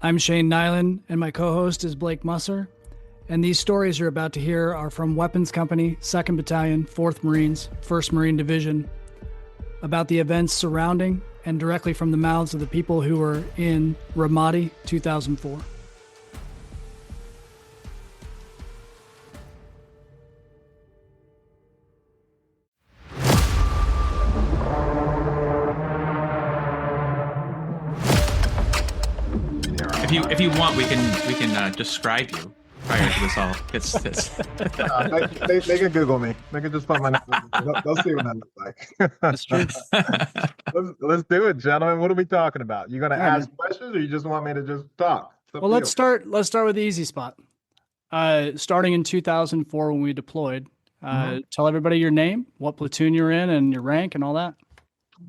I'm Shane Nyland, and my co-host is Blake Musser. And these stories you're about to hear are from Weapons Company, 2nd Battalion, 4th Marines, 1st Marine Division, about the events surrounding and directly from the mouths of the people who were in Ramadi, 2004. If you want, we can describe you prior to this all gets this. They can Google me. They can just put my name. They'll see what I look like. That's true. Let's do it, gentlemen. What are we talking about? You gonna ask questions, or you just want me to just talk? Well, let's start with the easy spot. Starting in 2004 when we deployed. Tell everybody your name, what platoon you're in, and your rank, and all that.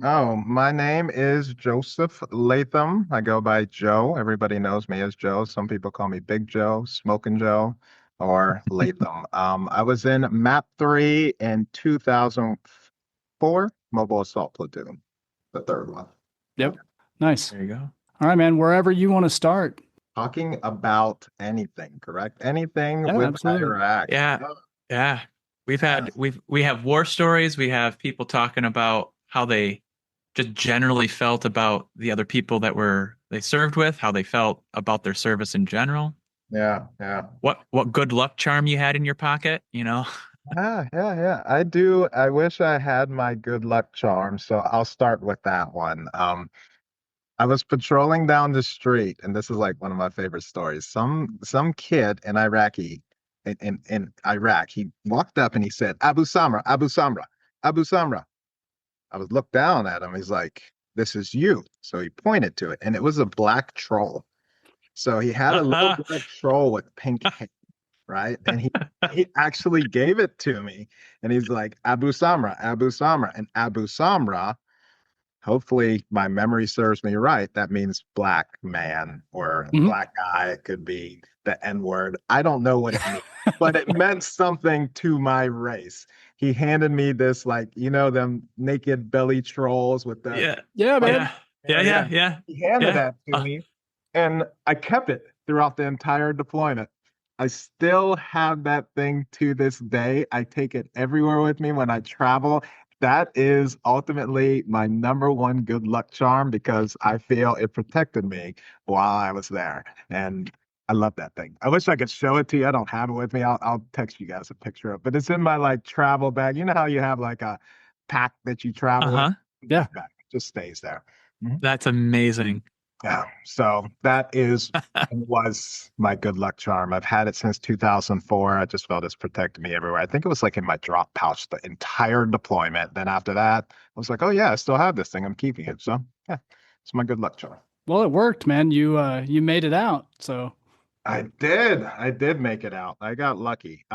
Oh, my name is Joseph Latham. I go by Joe. Everybody knows me as Joe. Some people call me Big Joe, Smoking Joe, or Latham. I was in MAP 3 in 2004, Mobile Assault Platoon, the third one. Yep. Nice. There you go. All right, man. Wherever you want to start. Talking about anything, correct? Anything with absolutely. Iraq. Yeah. We have war stories. We have people talking about how they just generally felt about the other people that they served with, how they felt about their service in general. Yeah. What good luck charm you had in your pocket, you know? Yeah. I do. I wish I had my good luck charm, so I'll start with that one. I was patrolling down the street, and this is like one of my favorite stories. Some kid in Iraq, he walked up and he said, Abu Samra, Abu Samra, Abu Samra. I was looked down at him. He's like, "This is you." So he pointed to it, and it was a black troll. So he had a little black troll with pink hair, right? And he actually gave it to me, and he's like, Abu Samra, Abu Samra, and Abu Samra. Hopefully my memory serves me right. That means black man or black guy. It could be the N-word. I don't know what it means, but it meant something to my race. He handed me this, like, them naked belly trolls with the man. Yeah. He handed that to me, and I kept it throughout the entire deployment. I still have that thing to this day. I take it everywhere with me when I travel. That is ultimately my number one good luck charm because I feel it protected me while I was there. And I love that thing. I wish I could show it to you. I don't have it with me. I'll text you guys a picture of it. But it's in my travel bag. You know how you have like a pack that you travel with? Yeah. It just stays there. That's amazing. Yeah. So that was my good luck charm. I've had it since 2004. I just felt it's protected me everywhere. I think it was like in my drop pouch the entire deployment. Then after that, I was like, oh yeah, I still have this thing. I'm keeping it. So yeah, it's my good luck charm. Well, it worked, man. You made it out. So I did make it out. I got lucky.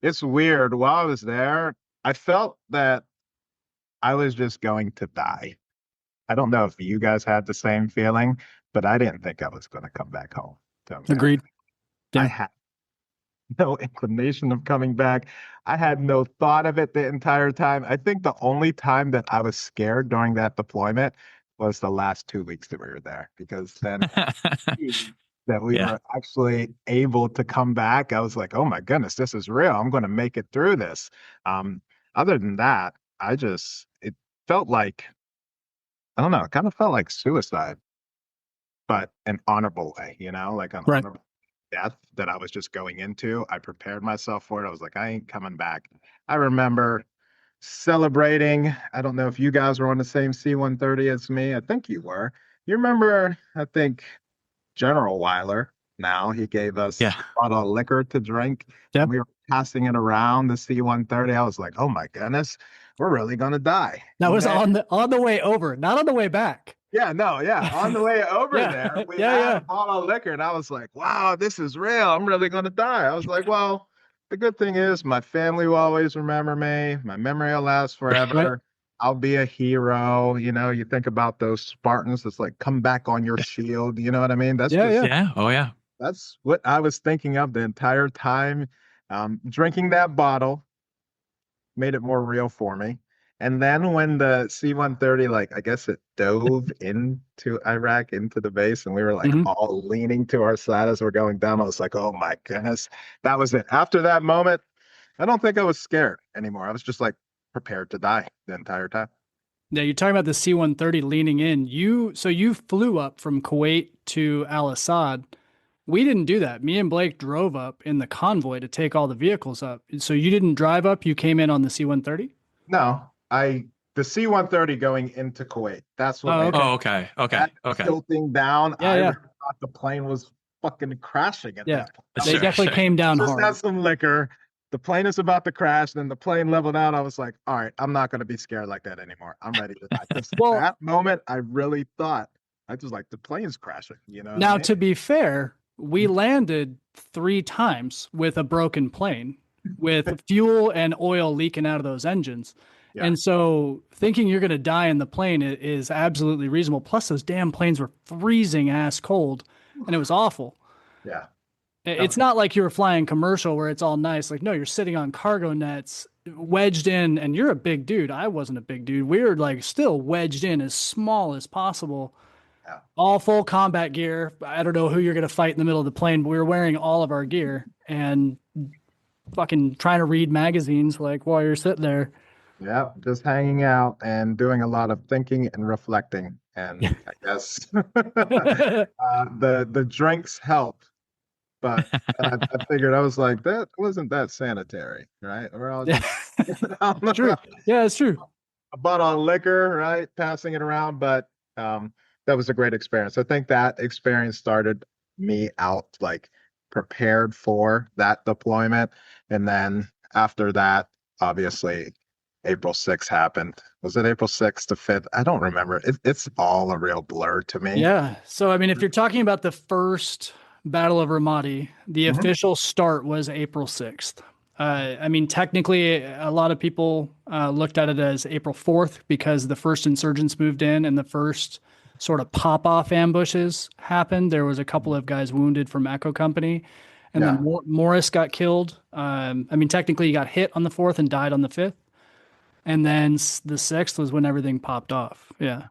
It's weird. While I was there, I felt that I was just going to die. I don't know if you guys had the same feeling, but I didn't think I was going to come back home. Agreed. Yeah. I had no inclination of coming back. I had no thought of it the entire time. I think the only time that I was scared during that deployment was the last 2 weeks that we were there, because then that we were actually able to come back, I was like, oh my goodness, this is real. I'm going to make it through this. Other than that, it felt like, I don't know, it kind of felt like suicide, but an honorable way, like an honorable death that I was just going into. I prepared myself for it. I was like, I ain't coming back. I remember celebrating. I don't know if you guys were on the same C-130 as me. I think you were. You remember, I think, General Weiler. Now he gave us a bottle of liquor to drink. Yeah. And we were passing it around the C-130. I was like, oh my goodness, we're really going to die. That was on the way over, not on the way back. On the way over there, we had a bottle of liquor, and I was like, wow, this is real. I'm really going to die. I was like, well, the good thing is my family will always remember me. My memory will last forever. Right. I'll be a hero. You think about those Spartans. It's like, come back on your shield. You know what I mean? That's Oh yeah. That's what I was thinking of the entire time. Drinking that bottle made it more real for me. And then when the C-130, like, I guess it dove into Iraq, into the base, and we were like Mhm. all leaning to our side as we're going down, I was like, oh my goodness. That was it. After that moment, I don't think I was scared anymore. I was just like prepared to die the entire time. Yeah, you're talking about the C-130 leaning in. So you flew up from Kuwait to Al Assad. We didn't do that. Me and Blake drove up in the convoy to take all the vehicles up. So you didn't drive up, you came in on the C-130? No, the C-130 going into Kuwait. That's what Oh, made okay. Oh, okay. Okay. that Okay. tilting down. Yeah, I yeah. really thought the plane was fucking crashing at Yeah. that point. I They was Sure. like, definitely Sure. came down just had hard. some liquor. The plane is about to crash. Then the plane leveled out. I was like, all right, I'm not going to be scared like that anymore. I'm ready to die. Because Well, that moment, I really thought, I was like, the plane's crashing. You know what I now mean? to be fair, we Mhm. landed 3 times with a broken plane, with fuel and oil leaking out of those engines. Yeah. And so thinking you're going to die in the plane is absolutely reasonable. Plus, those damn planes were freezing ass cold and it was awful. Yeah. It's not like you were flying commercial where it's all nice. Like, no, you're sitting on cargo nets wedged in, and you're a big dude. I wasn't a big dude. We were like still wedged in as small as possible, Yeah. all full combat gear. I don't know who you're going to fight in the middle of the plane, but we were wearing all of our gear and fucking trying to read magazines like while you're sitting there. Yeah, just hanging out and doing a lot of thinking and reflecting. And I guess the drinks helped, but I figured I was like, that wasn't that sanitary, right? We're all Yeah, just down true. Yeah, it's true. about on liquor, right? Passing it around, but that was a great experience. I think that experience started me out like prepared for that deployment, and then after that, obviously, April 6th happened. Was it April 6th to 5th? I don't remember. It's all a real blur to me. Yeah. So, I mean, if you're talking about the first Battle of Ramadi, the Mhm. official start was April 6th. I mean, technically, a lot of people looked at it as April 4th because the first insurgents moved in and the first sort of pop off ambushes happened. There was a couple of guys wounded from Echo Company, and then Yeah. Morris got killed. I mean, technically, he got hit on the 4th and died on the 5th. And then the 6th was when everything popped off. Yeah.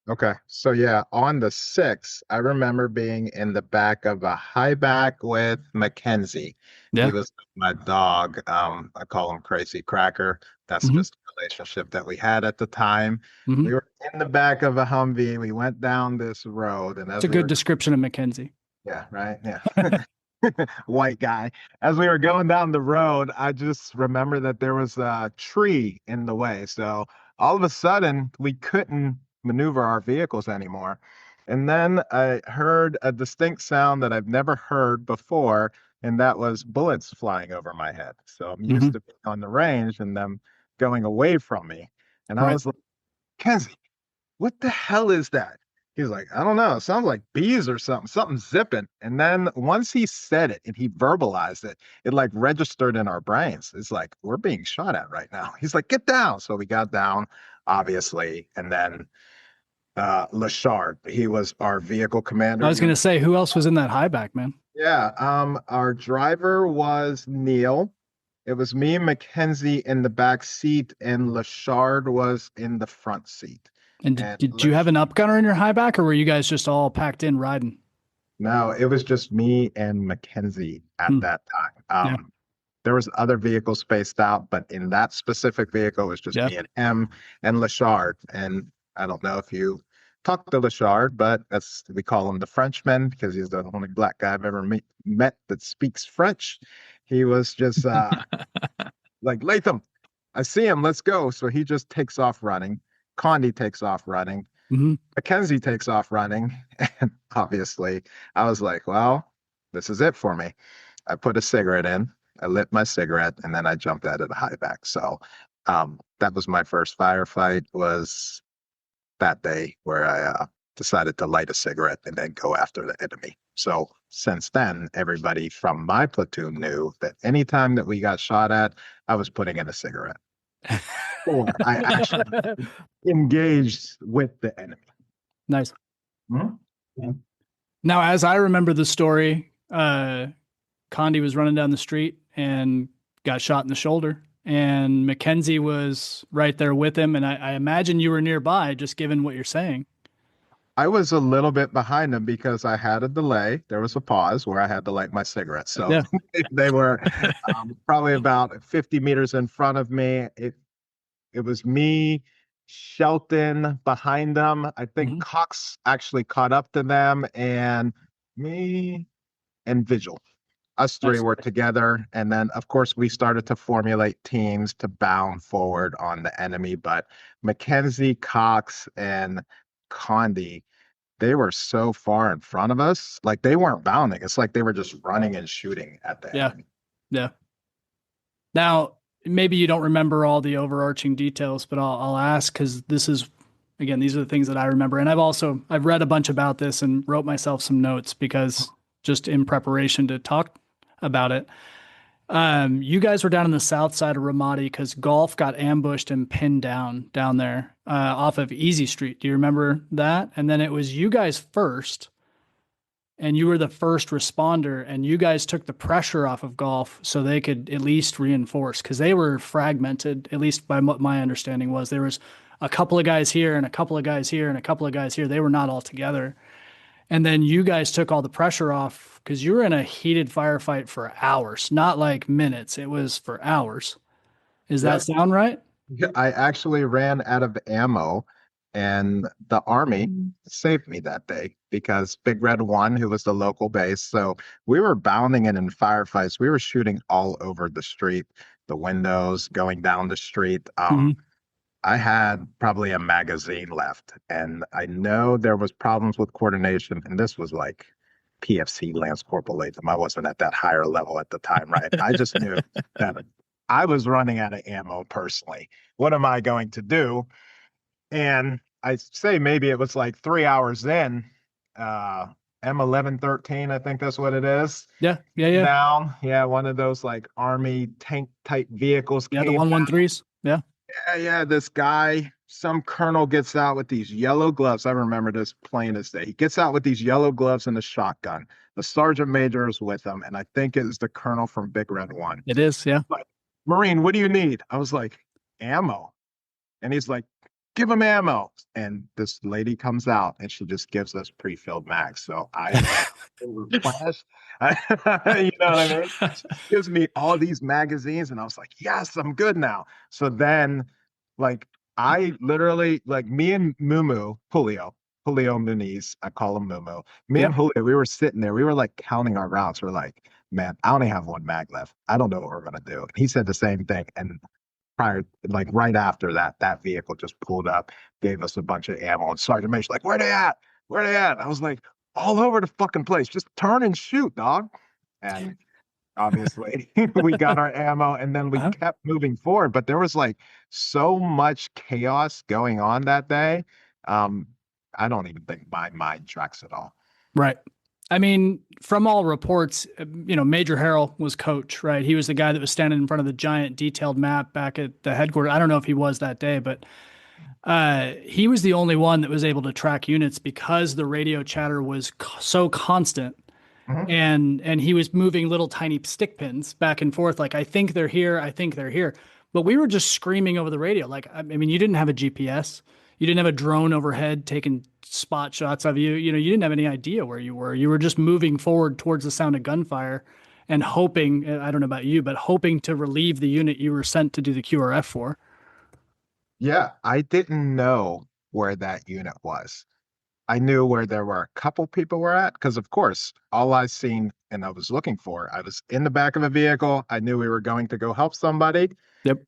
Okay. So yeah, on the 6th, I remember being in the back of a high back with Mackenzie. He Yeah. was my dog. I call him Crazy Cracker. That's Hmm. just a relationship that we had at the time. Hmm. We were in the back of a Humvee. We went down this road, and It's a as we good were, description of Mackenzie. yeah, right, yeah, white guy. As we were going down the road, I just remember that there was a tree in the way. So all of a sudden, we couldn't maneuver our vehicles anymore. And then I heard a distinct sound that I've never heard before, and that was bullets flying over my head. So I'm used Hmm. to being on the range and them going away from me. And I Right. was like, Kenzie, what the hell is that? He's like, I don't know. It sounds like bees or something, something zipping. And then once he said it and he verbalized it, it like registered in our brains. It's like, we're being shot at right now. He's like, get down. So we got down, obviously. And then Lashard, he was our vehicle I commander. was going to say, who else was in that high back, man? Yeah. Our driver was Neil. It was me and Mackenzie in the back seat, and Lashard was in the front seat. And And did you have an upgunner in your high back, or were you guys just all packed in riding? No, it was just me and Mackenzie at Hmm. that time. Yeah. There was other vehicles spaced out, but in that specific vehicle, it was just Yeah. me and him and Lashard. And I don't know if you talked to Lashard, but we call him the Frenchman because he's the only black guy I've ever met that speaks French. He was just like, Latham, I see him, let's go. So he just takes off running. Conde takes off running. Hmm. Mackenzie takes off running. And obviously, I was like, well, this is it for me. I put a cigarette in, I lit my cigarette, and then I jumped out of the high back. So that was my first firefight, was that day where I decided to light a cigarette and then go after the enemy. So since then, everybody from my platoon knew that anytime that we got shot at, I was putting in a cigarette. Or I actually engaged with the enemy. Nice. Mm-hmm. Now, as I remember the story, Conde was running down the street and got shot in the shoulder. and Mackenzie was right there with him. And I imagine you were nearby, just given what you're saying. I was a little bit behind them because I had a delay. There was a pause where I had to light my cigarettes. So Yeah. they were probably about 50 meters in front of me. It was me, Shelton behind them. I think Mhm. Cox actually caught up to them, and me and Vigil. Us three Nice. were together. And then, of course, we started to formulate teams to bound forward on the enemy. But Mackenzie, Cox, and Conde, they were so far in front of us. Like they weren't bounding. It's like they were just running and shooting at the Yeah. enemy. Yeah. Now, maybe you don't remember all the overarching details, but I'll ask because this is, again, these are the things that I remember. And I've read a bunch about this and wrote myself some notes because just in preparation to talk about it. You guys were down on the south side of Ramadi because Golf got ambushed and pinned down there off of Easy Street. Do you remember that? And then it was you guys first, and you were the first responder, and you guys took the pressure off of Golf so they could at least reinforce because they were fragmented. At least by what my understanding was, there was a couple of guys here and a couple of guys here and a couple of guys here. They were not all together. And then you guys took all the pressure off because you were in a heated firefight for hours, not like minutes. It was for hours. Does that Yep. sound right? I actually ran out of ammo, and the Army saved me that day because Big Red 1, who was the local base. So we were bounding it in firefights. We were shooting all over the street, the windows, going down the street. Mhm. I had probably a magazine left, and I know there was problems with coordination, and this was like PFC Lance Corporal Latham. I wasn't at that higher level at the time, right? I just knew that I was running out of ammo personally. What am I going to do? And I say maybe it was like 3 hours in, M1113, I think that's what it is. Yeah. Yeah. Yeah. Down. Yeah, one of those like army tank type vehicles Yeah. The came. 113s. Yeah. Yeah, this guy, some colonel gets out with these yellow gloves. I remember this plain as day. He gets out with these yellow gloves and a shotgun. The sergeant major is with him, and I think it is the colonel from Big Red 1. It is. Yeah. Like, Marine, what do you need? I was like, ammo. And he's like, give him ammo. And this lady comes out and she just gives us pre-filled mags. So I replenish. You know what I mean? She gives me all these magazines, and I was like, yes, I'm good now. So then, like, I literally, like, me and Julio Muniz, I call him Mumu. Me and Julio, we were sitting there. We were like counting our rounds. We're like, man, I only have one mag left. I don't know what we're gonna do. And he said the same thing. And like right after that, that vehicle just pulled up, gave us a bunch of ammo. And Sergeant Major's like, where they at? Where they at? I was like, all over the fucking place. Just turn and shoot, dog. And obviously we got our ammo, and then we kept moving forward. But there was like so much chaos going on that day. I don't even think my mind tracks at all. Right. I mean, from all reports, Major Harrell was coach, right? He was the guy that was standing in front of the giant detailed map back at the headquarters. I don't know if he was that day, but he was the only one that was able to track units because the radio chatter was so constant. Mm-hmm. And he was moving little tiny stick pins back and forth. Like, I think they're here. I think they're here. But we were just screaming over the radio. Like, I mean, you didn't have a GPS. You didn't have a drone overhead taking spot shots of you. You didn't have any idea where you were. You were just moving forward towards the sound of gunfire and hoping, I don't know about you, but hoping to relieve the unit you were sent to do the QRF for. Yeah, I didn't know where that unit was. I knew where there were a couple people were at because, of course, all I seen and I was looking for, I was in the back of a vehicle. I knew we were going to go help somebody. Yep.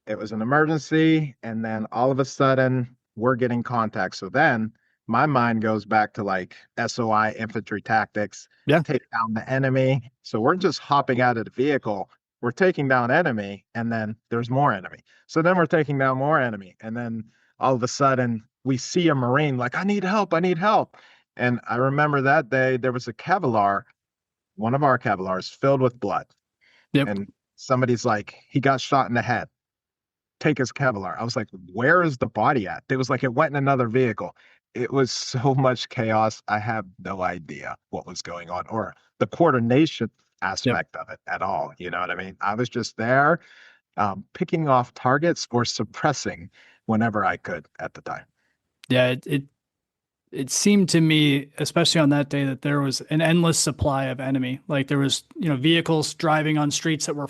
It was an emergency, and then all of a sudden we're getting contact. So then my mind goes back to like SOI infantry tactics, take down the enemy. So we're just hopping out of the vehicle. We're taking down enemy, and then there's more enemy. So then we're taking down more enemy. And then all of a sudden we see a Marine like, I need help. I need help. And I remember that day there was a Kevlar, one of our Kevlars filled with blood. Yep. And somebody's like, he got shot in the head. Take his Kevlar. I was like, where is the body at? It was like it went in another vehicle. It was so much chaos. I have no idea what was going on or the coordination aspect of it at all. You know what I mean? I was just there. picking off targets or suppressing whenever I could at the time. Yeah, it seemed to me, especially on that day, that there was an endless supply of enemy. Like there was, vehicles driving on streets that were,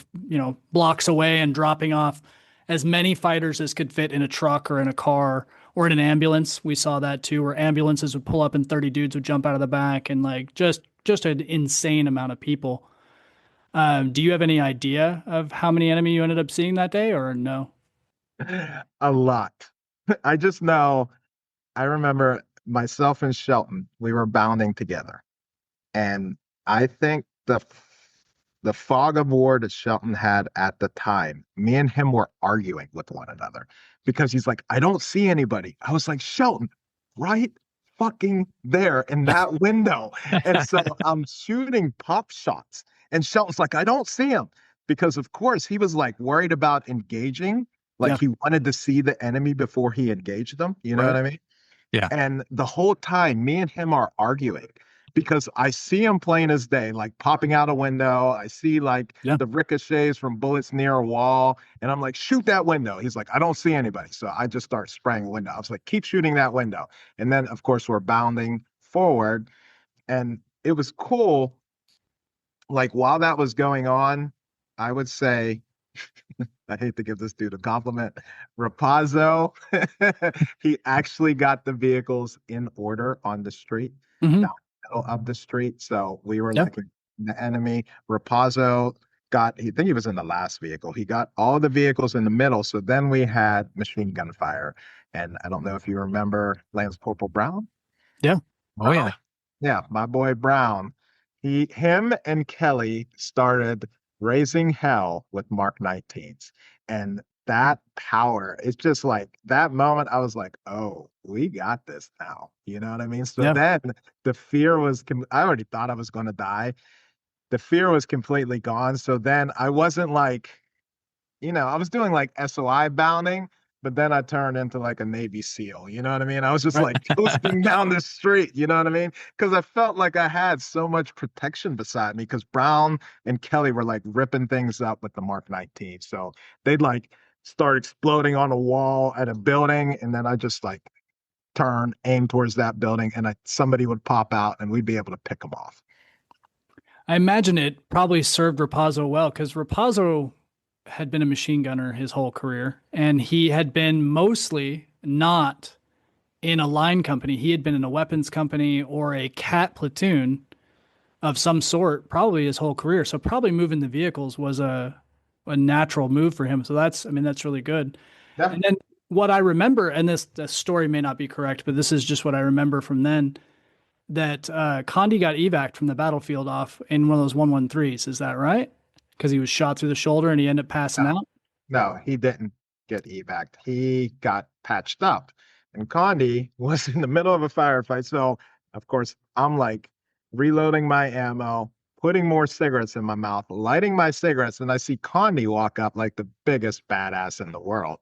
blocks away and dropping off as many fighters as could fit in a truck or in a car or in an ambulance. We saw that too, where ambulances would pull up and 30 dudes would jump out of the back and like just an insane amount of people. Do you have any idea of how many enemy you ended up seeing that day or no? A lot. I just know, I remember myself and Shelton, we were bounding together. And I think the fog of war that Shelton had at the time, me and him were arguing with one another because he's like, I don't see anybody. I was like, Shelton, right fucking there in that window. And so I'm shooting pop shots. And Shelton's like, I don't see him. Because of course he was like worried about engaging. Like Yeah. he wanted to see the enemy before he engaged them. You know Right. what I mean? Yeah. And the whole time, me and him are arguing because I see him plain as day, like popping out a window. I see like Yeah. the ricochets from bullets near a wall. And I'm like, shoot that window. He's like, I don't see anybody. So I just start spraying the window. I was like, keep shooting that window. And then, of course, we're bounding forward. And it was cool. Like while that was going on, I would say, I hate to give this dude a compliment. Rapazzo, he actually got the vehicles in order on the street, Hmm. down the middle of the street. So we were Yeah. like the enemy. Rapazzo got, he think he was in the last vehicle. He got all the vehicles in the middle. So then we had machine gun fire. And I don't know if you remember Lance Corporal Brown. Yeah. Oh yeah. Yeah, my boy Brown. Him and Kelly started raising hell with Mark 19s. And that power, it's just like that moment, I was like, oh, we got this now. You know what I mean? So Yeah. then the fear was, I already thought I was going to die. The fear was completely gone. So then I wasn't like, I was doing like SOI bounding, but then I turned into like a Navy SEAL. You know what I mean? I was just Right. like coasting down the street. You know what I mean? Because I felt like I had so much protection beside me because Brown and Kelly were like ripping things up with the Mark 19. So they'd like start exploding on a wall at a building. And then I just like turn, aim towards that building, and somebody would pop out and we'd be able to pick them off. I imagine it probably served Rapazzo well because Rapazzo had been a machine gunner his whole career, and he had been mostly not in a line company. He had been in a weapons company or a cat platoon of some sort, probably his whole career. So probably moving the vehicles was a natural move for him. So that's really good. Yeah. And then what I remember, and this story may not be correct, but this is just what I remember from then, that Conde got evac from the battlefield off in one of those 113s. Is that right? Because he was shot through the shoulder and he ended up passing out. No, he didn't get evac. He got patched up. And Conde was in the middle of a firefight. So, of course, I'm like reloading my ammo, putting more cigarettes in my mouth, lighting my cigarettes, and I see Conde walk up like the biggest badass in the world.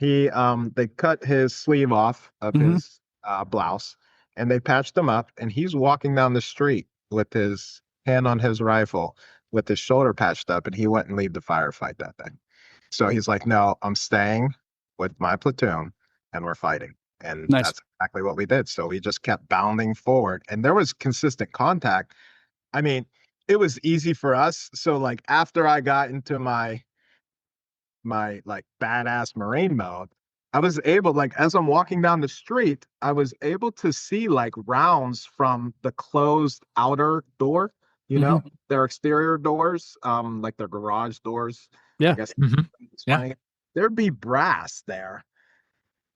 They cut his sleeve off of Mhm. his blouse and they patched him up, and he's walking down the street with his hand on his rifle with his shoulder patched up, and he wouldn't leave the firefight that day. So he's like, no, I'm staying with my platoon and we're fighting. And Nice. that's exactly what we did. So we just kept bounding forward and there was consistent contact. I mean, it was easy for us. So like after I got into my like badass Marine mode, I was able, like, as I'm walking down the street, I was able to see like rounds from the closed outer door, their exterior doors, like their garage doors. Yeah. I guess Mhm. Yeah. there'd be brass there.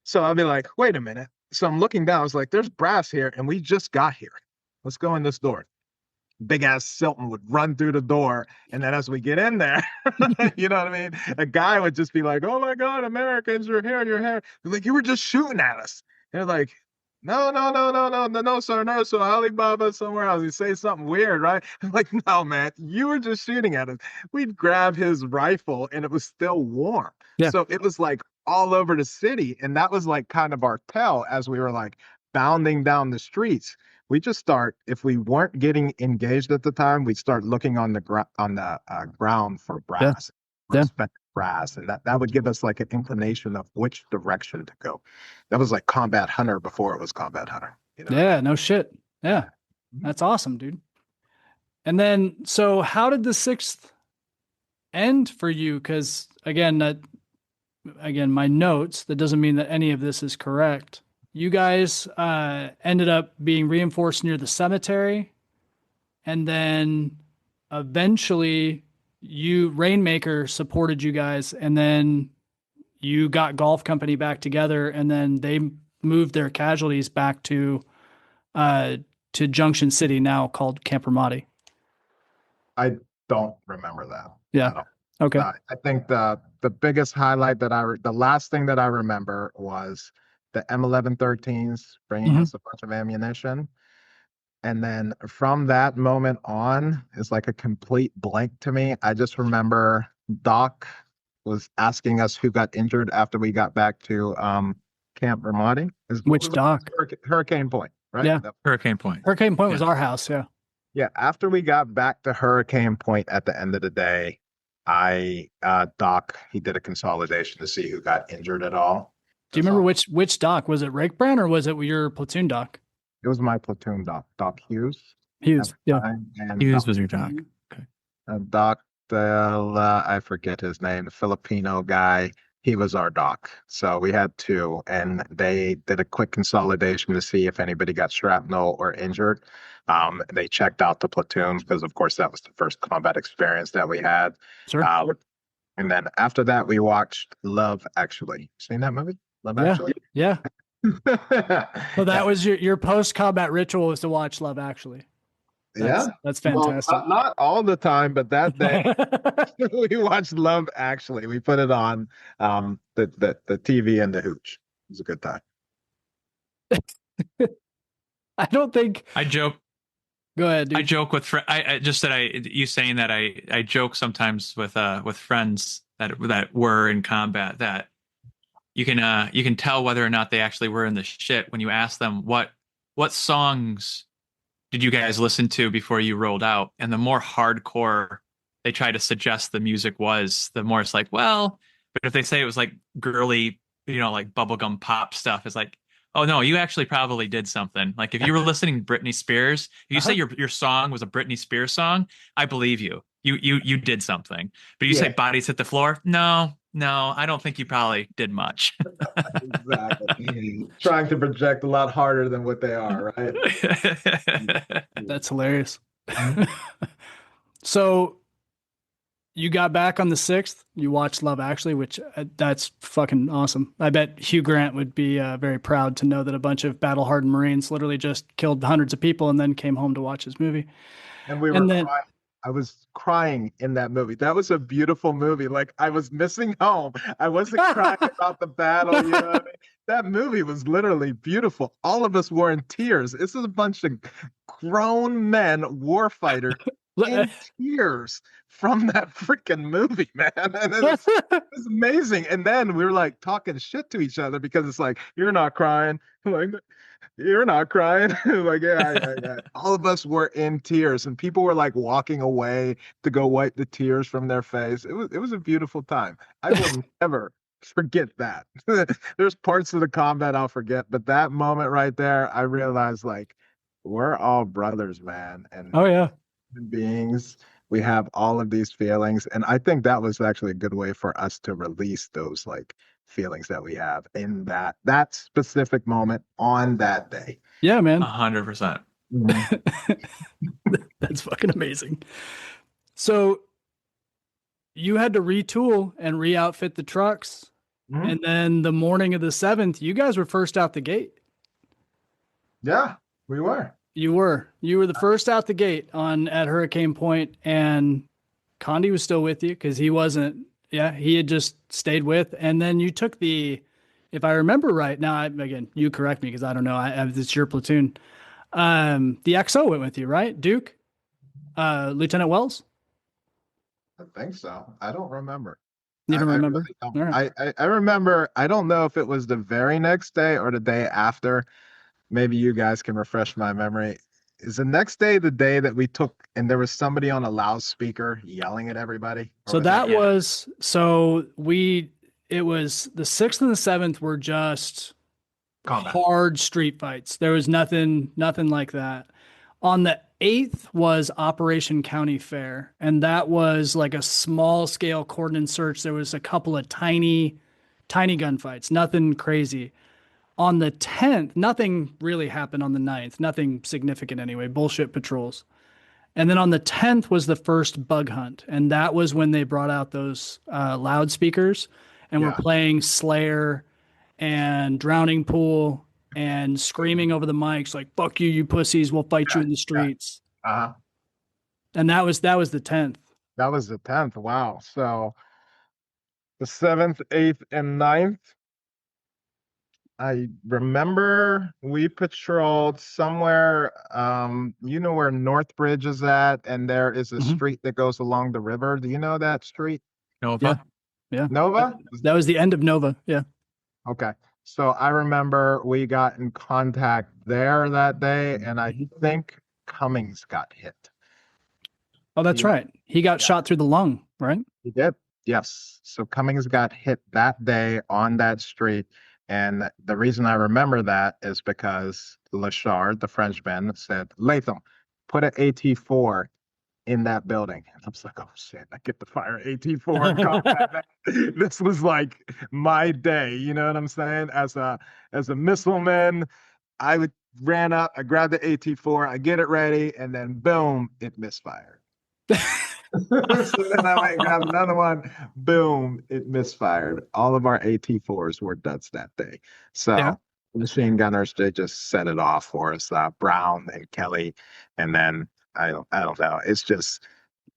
So I'd be like, wait a minute. So I'm looking down, I was like, there's brass here, and we just got here. Let's go in this door. Big ass Silton would run through the door. And then as we get in there, you know what I mean? A guy would just be like, oh my God, Americans, you're here and you're here. They're like, you were just shooting at us. And they're like, no, no, no, no, no, no, no, sir, no. So Alibaba somewhere else, he say something weird, right? I'm like, no, man, you were just shooting at us. We'd grab his rifle and it was still warm. Yeah. So it was like all over the city. And that was like kind of our tell as we were like bounding down the streets. We just start, if we weren't getting engaged at the time, we'd start looking on the ground for brass. Yeah. brass, and that would give us like an inclination of which direction to go. That was like Combat Hunter before it was Combat Hunter. You know? Yeah, no shit. Yeah. That's awesome, dude. And then, so how did the 6th end for you? Because again, my notes, that doesn't mean that any of this is correct. You guys ended up being reinforced near the cemetery, and then eventually Rainmaker supported you guys, and then you got Golf Company back together, and then they moved their casualties back to Junction City, now called Camp Ramadi. I don't remember that. Yeah. Okay. I think the biggest highlight the last thing that I remember was the M1113s bringing us a bunch of ammunition. And then from that moment on, it's like a complete blank to me. I just remember Doc was asking us who got injured after we got back to Camp Ramadi. Which Doc? Hurricane Point, right? Yeah. Hurricane Point. Hurricane Point was our house. Yeah. Yeah. After we got back to Hurricane Point at the end of the day, Doc, he did a consolidation to see who got injured at all. Do you remember which Doc? Was it Rakebrand or was it your platoon Doc? It was my platoon Doc, Doc Hughes. Hughes, yeah. And Hughes was your Doc. Okay. Doc, I forget his name, the Filipino guy. He was our Doc. So we had two, and they did a quick consolidation to see if anybody got shrapnel or injured. They checked out the platoon because, of course, that was the first combat experience that we had. Sure. And then after that, we watched Love Actually. Seen that movie? Love Actually? Yeah. So that was your post-combat ritual, was to watch Love Actually. That's fantastic. Well, not all the time, but that day we watched Love Actually. We put it on the TV and the Hooch. It was a good time. I don't think I joke. Go ahead, dude. I joke with you saying that I joke sometimes with friends that were in combat, that you can tell whether or not they actually were in the shit when you ask them what songs did you guys listen to before you rolled out, and the more hardcore they try to suggest the music was, the more it's like, well, but if they say it was like girly, like bubblegum pop stuff, it's like, oh no, you actually probably did something. Like if you were listening to Britney Spears, if you say your song was a Britney Spears song, I believe you. You did something. But you say Bodies Hit the Floor? No, I don't think you probably did much. Exactly. Trying to project a lot harder than what they are, right? That's hilarious. So you got back on the 6th, you watched Love Actually, which that's fucking awesome. I bet Hugh Grant would be very proud to know that a bunch of battle-hardened Marines literally just killed hundreds of people and then came home to watch his movie. And we were crying. I was crying in that movie. That was a beautiful movie. Like, I was missing home. I wasn't crying about the battle. You know what I mean? That movie was literally beautiful. All of us were in tears. This is a bunch of grown men, war fighters, in tears from that freaking movie, man. And it was amazing. And then we were like talking shit to each other because it's like, you're not crying. Like, you're not crying. Like, yeah. All of us were in tears, and people were like walking away to go wipe the tears from their face. It was a beautiful time. I will never forget that. There's parts of the combat I'll forget, but that moment right there, I realized, like, we're all brothers, man. And human beings, we have all of these feelings, and I think that was actually a good way for us to release those like feelings that we have in that specific moment on that day. Yeah, man. 100%. That's fucking amazing. So you had to retool and re-outfit the trucks. And then the morning of the 7th, you guys were first out the gate. Yeah, we were. You were the first out the gate at Hurricane Point, and Conde was still with you because he wasn't. Yeah, he had just stayed with, and then you took if I remember right. Now, again, you correct me because I don't know. It's your platoon. The XO went with you, right, Duke? Lieutenant Wells? I think so. I don't remember. You don't remember? I, really don't. I remember. I don't know if it was the very next day or the day after. Maybe you guys can refresh my memory. is the next day the day that we took and there was somebody on a loudspeaker yelling at everybody? Or So was that Yeah. was it was the 6th and the 7th were just combat? hard street fights. There was nothing like that. On the 8th was Operation County Fair, and that was like a small scale cordon search. There was a couple of tiny gunfights, nothing crazy. On the 10th, nothing really happened. On the 9th, nothing significant anyway, bullshit patrols. And then on the 10th was the first bug hunt, and that was when they brought out those loudspeakers and were Yeah. playing Slayer and Drowning Pool and screaming over the mics like "fuck you, you pussies, we'll fight you in the streets." Uh-huh. And that was the 10th. That was the 10th. Wow. So the 7th, 8th, and 9th, I remember we patrolled somewhere, you know where North Bridge is at, and there is a Mhm. street that goes along the river. Do you know that street? Nova. Yeah. Nova? That was the end of Nova. Yeah. Okay. So I remember we got in contact there that day, and I think Cummings got hit. Oh, that's Yeah. right. He got shot through the lung, right? He did. Yes. So Cummings got hit that day on that street. And the reason I remember that is because Lachard, the Frenchman, said, Latham, put an AT4 in that building. And I was like, oh shit, I get to fire AT4 in combat. This was like my day, you know what I'm saying? As a missile man, ran up, I grabbed the AT4, I get it ready, and then boom, it misfired. So then I went and grabbed another one. Boom, it misfired. All of our AT4s were duds that day. So Yeah. machine gunners, they just set it off for us. Brown and Kelly. And then I don't know. It's just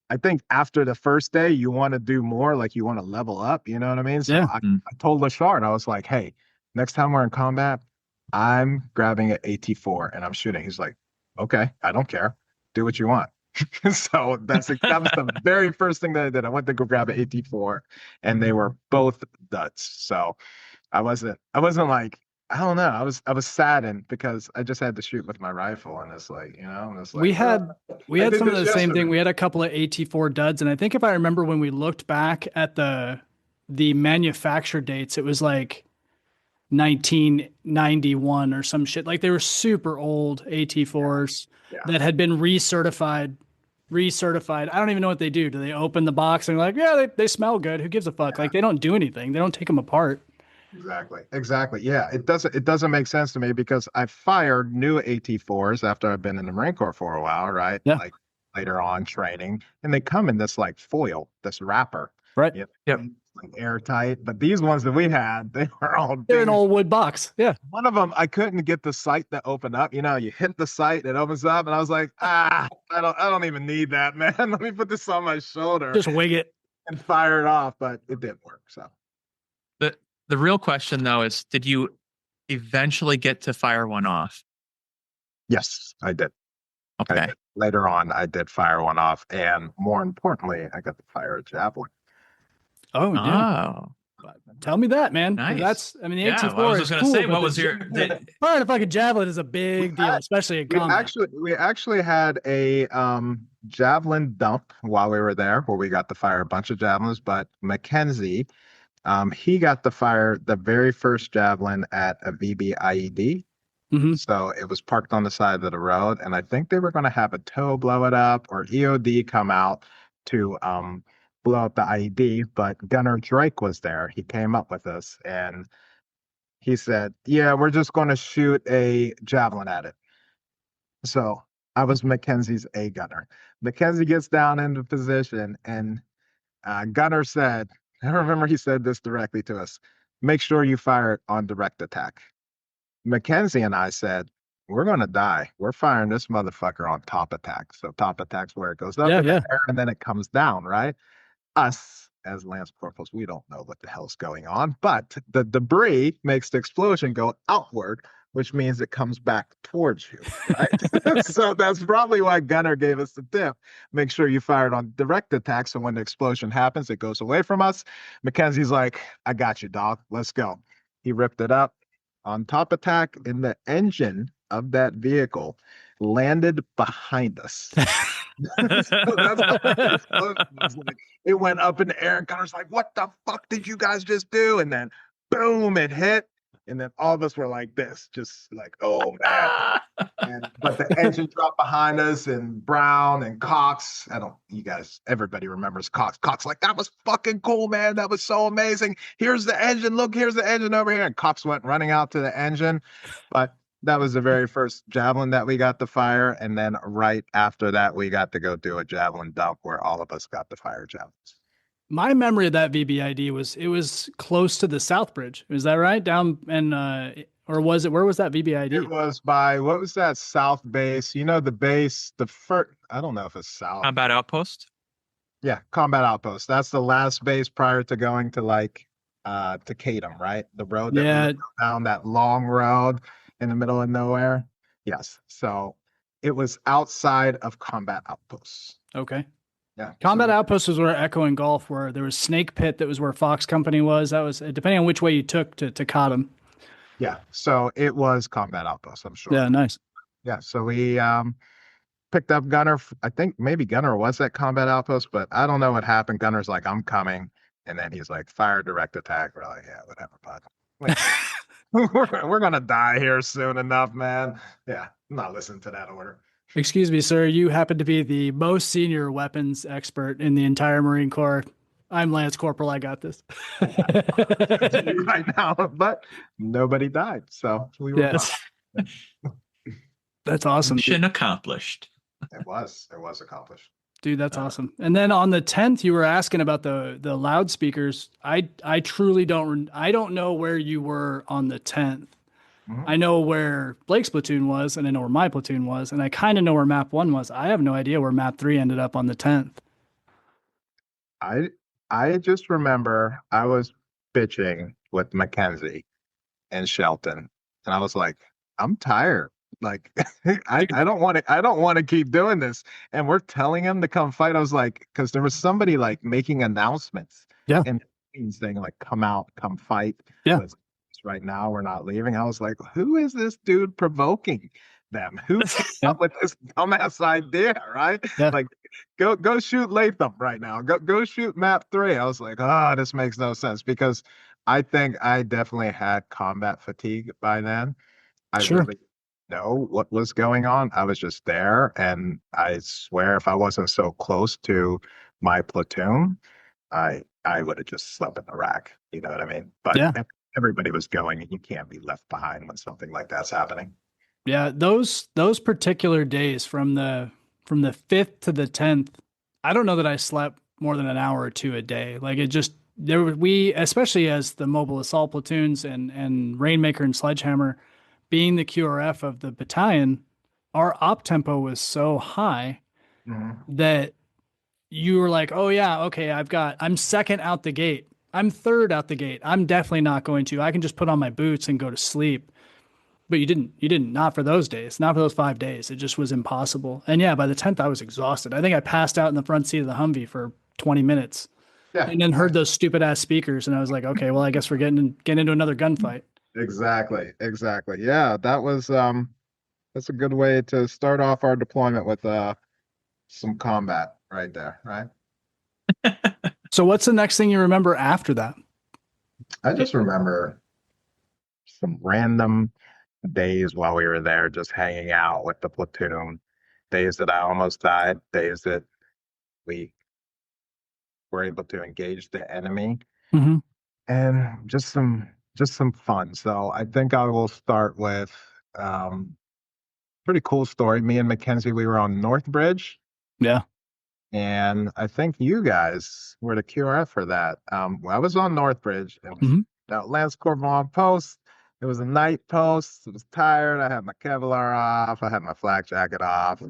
I think after the first day, you want to do more, like you want to level up, you know what I mean? So Yeah. I told Lachard, I was like, hey, next time we're in combat, I'm grabbing an AT4 and I'm shooting. He's like, okay, I don't care. Do what you want. So that was the very first thing that I did. I went to go grab an AT4 and they were both duds. So I wasn't like, I don't know. I was saddened because I just had to shoot with my rifle and it's like, you know, and it's like We had did some of the this same thing. yesterday. We had a couple of AT4 duds, and I think if I remember when we looked back at the manufacture dates, it was like 1991 or some shit. Like they were super old AT4s Yeah. that had been recertified. I don't even know what they do. Do they open the box and like, yeah, they smell good. Who gives a fuck? Like they don't do anything. They don't take them apart. Exactly. Yeah, it doesn't make sense to me because I fired new AT4s after I've been in the Marine Corps for a while, right? Yeah. Like later on training, and they come in this like foil, this wrapper, Right. Yep. like airtight. But these ones that we had, they were all They're an big. old wood box. Yeah. One of them, I couldn't get the sight to open up. You know, you hit the sight, it opens up, and I was like, I don't even need that, man. Let me put this on my shoulder Just wig it. and fire it off. But it didn't work. So The real question though is, did you eventually get to fire one off? yes, I did. Okay. Later on, I did fire one off, and more importantly, I got to fire a javelin. Oh, yeah. Oh, Tell me that, man. 'Cause nice. The Yeah, AT4 well, I was is just gonna cool, say, but what the was your? firing a fucking javelin is a big deal, especially in combat. We actually had a javelin dump while we were there, where we got to fire a bunch of javelins. But Mackenzie, he got to fire the very first javelin at a VBIED. Mhm. So it was parked on the side of the road, and I think they were going to have a tow blow it up or EOD come out to blow up the IED. But Gunner Drake was there. He came up with us, and he said, "Yeah, we're just going to shoot a javelin at it." So I was Mackenzie's A gunner. Mackenzie gets down into position, and Gunner said, I remember he said this directly to us: "Make sure you fire it on direct attack." Mackenzie and I said, we're going to die. We're firing this motherfucker on top attack. So top attack's where it goes up in the air and then it comes down, right? Us as Lance Corporals, we don't know what the hell's going on, but the debris makes the explosion go outward, which means it comes back towards you, right? So that's probably why Gunner gave us the tip. Make sure you fire it on direct attack, so when the explosion happens, it goes away from us. Mackenzie's like, I got you, dog. Let's go. He ripped it up on top attack in the engine of that vehicle. landed behind us. So that's how the explosion was. Like, it went up in the air, and Gunner's like, "What the fuck did you guys just do?" And then, boom, it hit, and then all of us were like this, just like, "Oh man!" But the engine dropped behind us, and Brown and Cox. Everybody remembers Cox. Cox, like, "That was fucking cool, man. That was so amazing. Here's the engine. Look, here's the engine over here." And Cox went running out to the engine, but that was the very first javelin that we got to fire. And then right after that, we got to go do a javelin dump where all of us got to fire javelins. My memory of that VBID was it was close to the South Bridge. Is that right? Down and or was it, where was that VBID? It was by, what was that South base? You know, the base, the first, I don't know if it's South. Combat outpost? Yeah, combat outpost. That's the last base prior to going to like to Kadam, right? The road that we went down, that long road in the middle of nowhere. Yes. So it was outside of combat outposts. Okay. Yeah. Combat outposts was where Echo and Golf were. There was Snake Pit, that was where Fox Company was. That was depending on which way you took to Kadam. Yeah. So it was combat outposts, I'm sure. Yeah, nice. Yeah. So we picked up Gunner. I think maybe Gunner was at combat outpost, but I don't know what happened. Gunner's like, "I'm coming." And then he's like, "Fire direct attack." We're like, "Yeah, whatever, bud." We're gonna die here soon enough, man. Yeah, I'm not listening to that order. Excuse me, sir. You happen to be the most senior weapons expert in the entire Marine Corps. I'm Lance Corporal. I got this. Right now, but nobody died, so we were. Yes. That's awesome. Mission accomplished. It was accomplished. Dude, that's awesome. And then on the 10th, you were asking about the loudspeakers. I truly don't know where you were on the 10th. Mm-hmm. I know where Blake's platoon was, and I know where my platoon was, and I kind of know where map 1 was. I have no idea where map 3 ended up on the 10th. I just remember I was bitching with Mackenzie and Shelton, and I was like, "I'm tired. Like, I don't want to keep doing this." And we're telling him to come fight. I was like, because there was somebody like making announcements. Yeah. And saying like, "Come out, come fight." Yeah. Right now, we're not leaving. I was like, who is this dude provoking them? Who came up with this dumbass idea, right? Yeah. Like, go shoot Latham right now. Go shoot map 3. I was like, "Oh, this makes no sense," because I think I definitely had combat fatigue by then. I really know what was going on. I was just there, and I swear if I wasn't so close to my platoon, I would have just slept in the rack. You know what I mean? But everybody was going, and you can't be left behind when something like that's happening. Yeah, those particular days from the 5th to the 10th, I don't know that I slept more than an hour or two a day. Like, it just, we, especially as the mobile assault platoons and Rainmaker and Sledgehammer, being the QRF of the battalion, our op tempo was so high that you were like, "Oh yeah, okay, I'm second out the gate. I'm third out the gate. I'm definitely not going to. I can just put on my boots and go to sleep." But you didn't, not for those days, not for those 5 days. It just was impossible. And yeah, by the 10th, I was exhausted. I think I passed out in the front seat of the Humvee for 20 minutes. Yeah. And then heard those stupid ass speakers. And I was like, okay, well, I guess we're getting into another gunfight. Exactly. Yeah, that was, that's a good way to start off our deployment with some combat right there, right? So what's the next thing you remember after that? I just remember some random days while we were there, just hanging out with the platoon. Days that I almost died, days that we were able to engage the enemy, and just some fun. So I think I will start with pretty cool story. Me and Mackenzie, we were on North Bridge. Yeah. And I think you guys were the QRF for that. I was on North Bridge, and Lance Corporal on post. It was a night post. I was tired. I had my Kevlar off. I had my flak jacket off.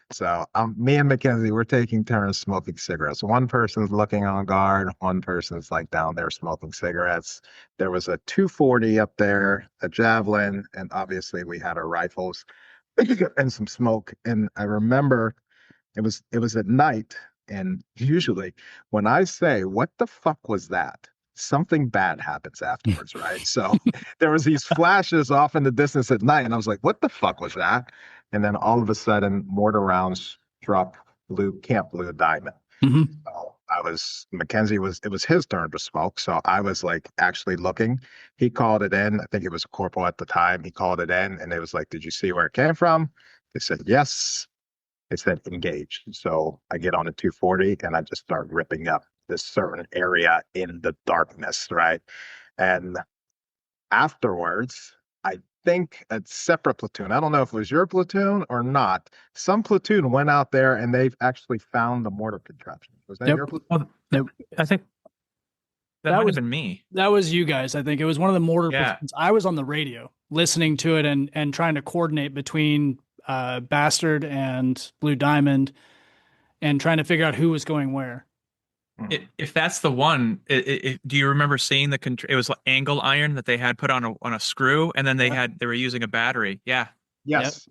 So me and Mackenzie, we're taking turns smoking cigarettes. One person's looking on guard. One person's like down there smoking cigarettes. There was a 240 up there, a javelin, and obviously we had our rifles and some smoke. And I remember it was at night. And usually when I say, "What the fuck was that?" something bad happens afterwards, right? So there was these flashes off in the distance at night, and I was like, "What the fuck was that?" And then all of a sudden, mortar rounds struck Camp Blue Diamond. Mm-hmm. So it was his turn to smoke. So I was like actually looking. He called it in. I think it was a corporal at the time. He called it in and it was like, did you see where it came from? They said, yes. They said, engage. So I get on a 240 and I just start ripping up this certain area in the darkness, right? And afterwards, I think a separate platoon, I don't know if it was your platoon or not, some platoon went out there and they've actually found the mortar contraption. Was that your platoon? I think that might was have been me. That was you guys. I think it was one of the mortar platoons. I was on the radio listening to it and trying to coordinate between Bastard and Blue Diamond and trying to figure out who was going where. If that's the one, do you remember seeing it was like angle iron that they had put on a screw, and then they were using a battery. Yeah. Yes.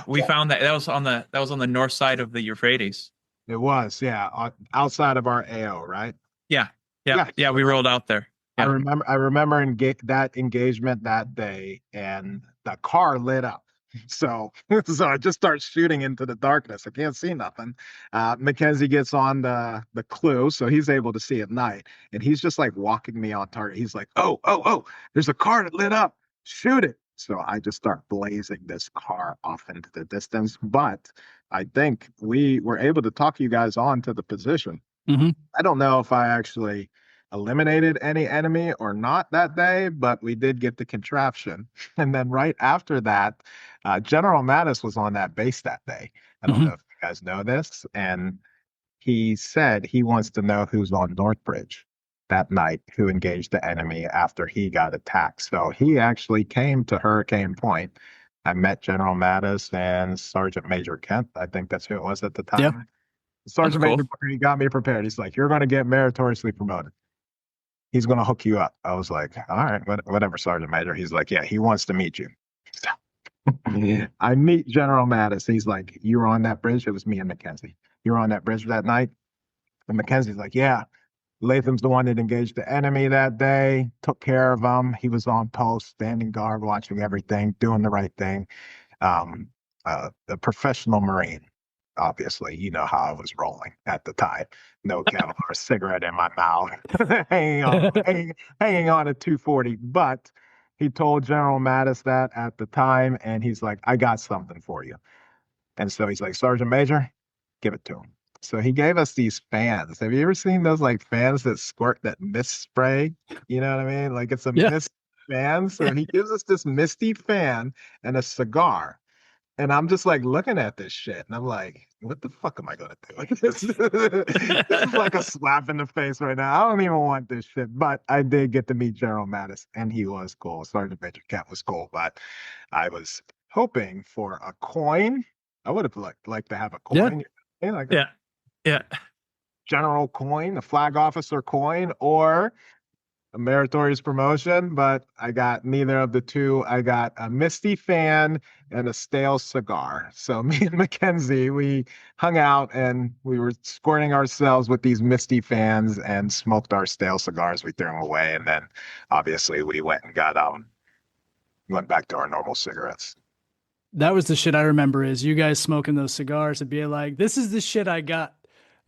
We found that was on the north side of the Euphrates. It was, outside of our AO, right? Yeah. We rolled out there. Yeah. I remember that engagement that day, and the car lit up. So I just start shooting into the darkness. I can't see nothing. Mackenzie gets on the clue, so he's able to see at night, and he's just like walking me on target. He's like, oh, there's a car that lit up. Shoot it. So I just start blazing this car off into the distance. But I think we were able to talk you guys on to the position. Mm-hmm. I don't know if I actually eliminated any enemy or not that day, but we did get the contraption. And then right after that, General Mattis was on that base that day. I don't know if you guys know this. And he said he wants to know who's on Northbridge that night, who engaged the enemy after he got attacked. So he actually came to Hurricane Point. I met General Mattis and Sergeant Major Kent. I think that's who it was at the time. Yep. Sergeant Major, he got me prepared. He's like, you're going to get meritoriously promoted. He's going to hook you up. I was like, all right, whatever, Sergeant Major. He's like, yeah, he wants to meet you. I meet General Mattis. He's like, you were on that bridge? It was me and Mackenzie. You were on that bridge that night? And Mackenzie's like, yeah. Latham's the one that engaged the enemy that day, took care of him. He was on post, standing guard, watching everything, doing the right thing. A professional Marine. Obviously, you know how I was rolling at the time. No Kevlar, a cigarette in my mouth, hanging on a 240. But he told General Mattis that at the time, and he's like, I got something for you. And so he's like, Sergeant Major, give it to him. So he gave us these fans. Have you ever seen those like fans that squirt that mist spray? You know what I mean? Like it's a mist fan. So he gives us this misty fan and a cigar. And I'm just like looking at this shit, and I'm like, what the fuck am I going to do? Like, this is like a slap in the face right now. I don't even want this shit. But I did get to meet General Mattis, and he was cool. Sergeant Major Kent was cool, but I was hoping for a coin. I would have liked to have a coin. Yeah. General coin, a flag officer coin, or a meritorious promotion, but I got neither of the two. I got a misty fan and a stale cigar. So me and Mackenzie, we hung out and we were squirting ourselves with these misty fans and smoked our stale cigars. We threw them away, and then obviously we went and went back to our normal cigarettes. That was the shit I remember, is you guys smoking those cigars and being like, this is the shit I got.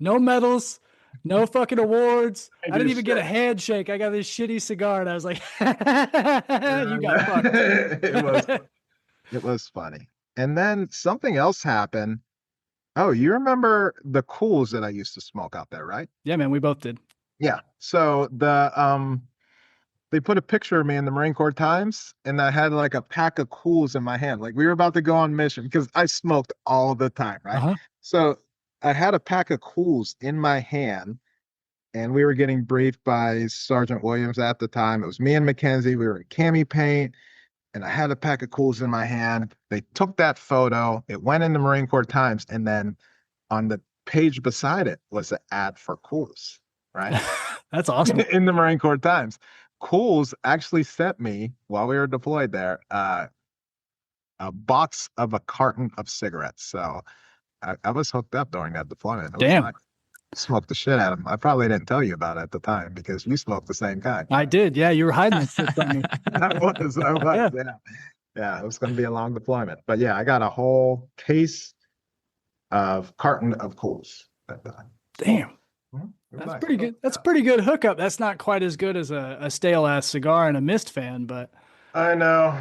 No medals. No fucking awards. I didn't even get a handshake. I got this shitty cigar, and I was like, you got fucked. It was funny. And then something else happened. Oh, you remember the cools that I used to smoke out there, right? Yeah, man, we both did. Yeah. So they put a picture of me in the Marine Corps Times, and I had like a pack of cools in my hand. Like we were about to go on mission because I smoked all the time, right? So I had a pack of cools in my hand, and we were getting briefed by Sergeant Williams at the time. It was me and Mackenzie. We were in cami paint, and I had a pack of cools in my hand. They took that photo. It went in the Marine Corps Times, and then on the page beside it was an ad for cools, right? That's awesome. In the Marine Corps Times. Cools actually sent me, while we were deployed there, a box of a carton of cigarettes. So I was hooked up during that deployment. Damn. I smoked the shit out of them. I probably didn't tell you about it at the time because you smoked the same kind. I did. Yeah, you were hiding it from me. I was. Yeah. Yeah, it was going to be a long deployment. But yeah, I got a whole carton of Cools that time. Damn. It was That's nice. pretty good. That's pretty good hookup. That's not quite as good as a stale ass cigar and a mist fan, but I know.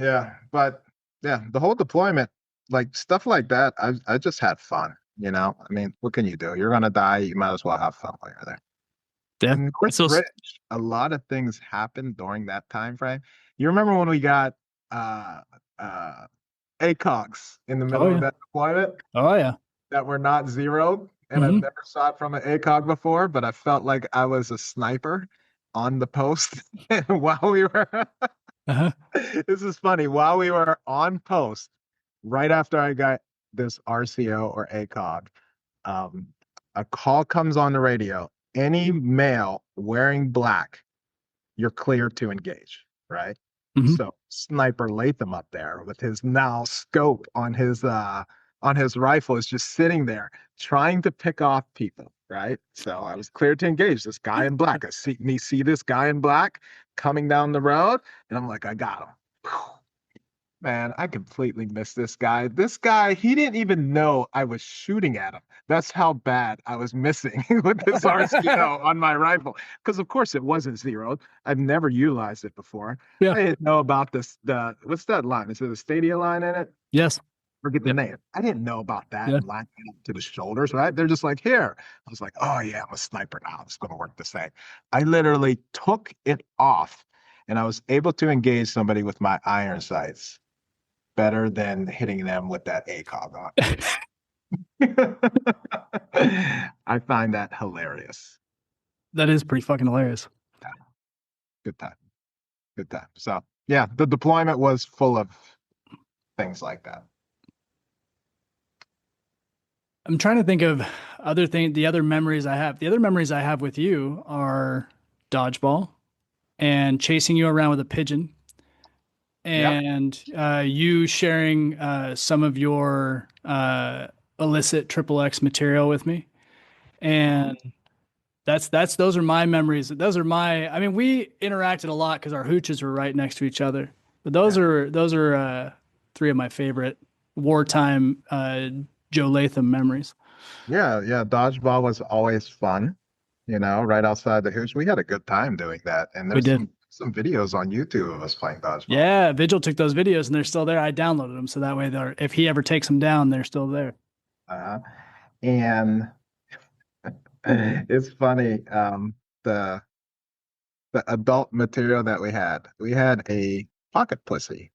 Yeah. But yeah, the whole deployment, like stuff like that, I just had fun, you know? I mean, what can you do? You're gonna die, you might as well have fun while you're there. yeah. In It's so Northridge, a lot of things happened during that time frame. You remember when we got uh uh ACOGs in the Oh middle of yeah. that deployment Oh yeah. that were not zeroed? And I've Hmm. never shot from an ACOG before, but I felt like I was a sniper on the post while we were Uh-huh. this is funny. While we were on post, right after I got this RCO or ACOG, um, a call comes on the radio. Any male wearing black, you're clear to engage, right? Hmm. So Sniper Latham up there with his now scope on his rifle is just sitting there trying to pick off people, right? So I was clear to engage this guy in black. I see this guy in black coming down the road, and I'm like, I got him. Whew. Man, I completely missed this guy. This guy, he didn't even know I was shooting at him. That's how bad I was missing with this RCO on my rifle. Because of course it wasn't zeroed. I've never utilized it before. Yeah. I didn't know about this. What's that line? Is it a Stadia line in it? Yes. Forget the Yep. name. I didn't know about that Yeah. and lining it up to the shoulders, right? They're just like, here. I was like, oh yeah, I'm a sniper now. It's gonna work the same. I literally took it off and I was able to engage somebody with my iron sights better than hitting them with that ACOG on. I find that hilarious. That is pretty fucking hilarious. Good time. Good time. So yeah, the deployment was full of things like that. I'm trying to think of the other memories I have. The other memories I have with you are dodgeball and chasing you around with a pigeon Yeah. and you sharing some of your illicit triple X material with me. And that's those are my memories. Those are my I mean, we interacted a lot because our hooches were right next to each other. But those are three of my favorite wartime Joe Latham memories. Yeah, yeah. Dodgeball was always fun, you know, right outside the hoops. We had a good time doing that. And We there's did. some videos on YouTube of us playing dodgeball. Yeah, Vigil took those videos and they're still there. I downloaded them so that way they're if he ever takes them down, they're still there. Uh, and it's funny, the the adult material that we had a pocket pussy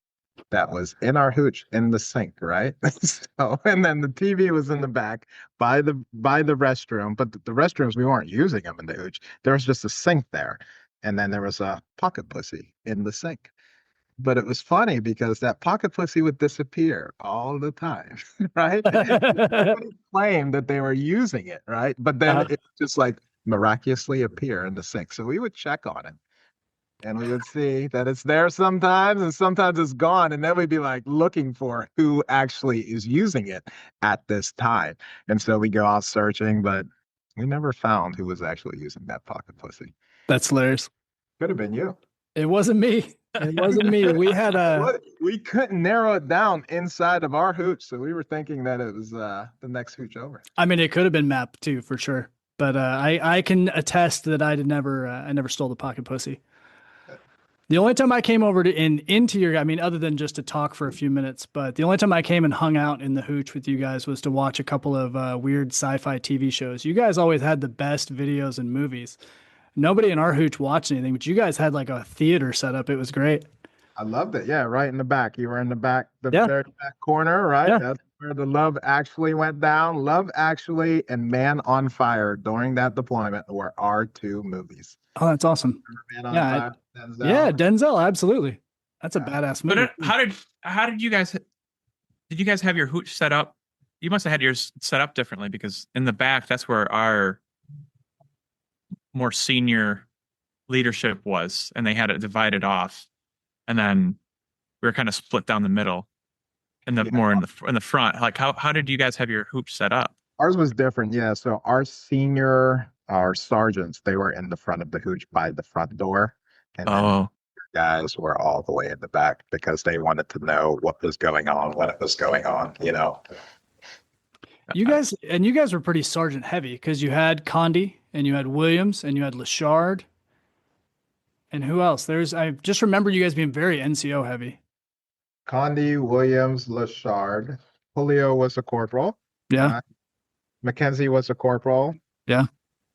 that was in our hooch in the sink, right? So, and then the TV was in the back by the restroom, but the restrooms we weren't using them in the hooch. There was just a sink there, and then there was a pocket pussy in the sink. But it was funny because that pocket pussy would disappear all the time, right? Nobody claimed that they were using it, right? But then Uh, it just like miraculously appear in the sink. So we would check on it and we would see that it's there sometimes and sometimes it's gone. And then we'd be like looking for who actually is using it at this time. And so we go out searching, but we never found who was actually using that pocket pussy. that's hilarious. Could have been you. It wasn't me. It wasn't me. We had a We couldn't narrow it down inside of our hooch, so we were thinking that it was the next hooch over. I mean it could have been map too for sure. But I can attest that I never stole the pocket pussy. The only time I came over to into your, I mean, other than just to talk for a few minutes, but the only time I came and hung out in the hooch with you guys was to watch a couple of weird sci-fi TV shows. You guys always had the best videos and movies. Nobody in our hooch watched anything, but you guys had like a theater set up. It was great. I loved it. Yeah, right in the back. You were in the back, the Yeah. very back corner, right? Yeah. That's where the Love Actually went down. Love Actually and Man on Fire during that deployment were our two movies. Oh, that's awesome. Man on Yeah, Fire, Denzel. Yeah, Denzel, absolutely. That's a Yeah. badass But movie. how did you guys have your hooch set up? You must have had yours set up differently because in the back that's where our more senior leadership was, and they had it divided off, and then we were kind of split down the middle, and the Yeah. more in the front. Like how did you guys have your hooch set up? Ours was different. Yeah. So our sergeants, they were in the front of the hooch by the front door. And then Oh, guys were all the way in the back because they wanted to know what was going on, when it was going on, you know. You guys were pretty sergeant heavy because you had Conde and you had Williams and you had Lashard. And who else? I just remember you guys being very NCO heavy. Conde, Williams, Lashard, Julio was a corporal. Yeah. Mackenzie was a corporal. Yeah.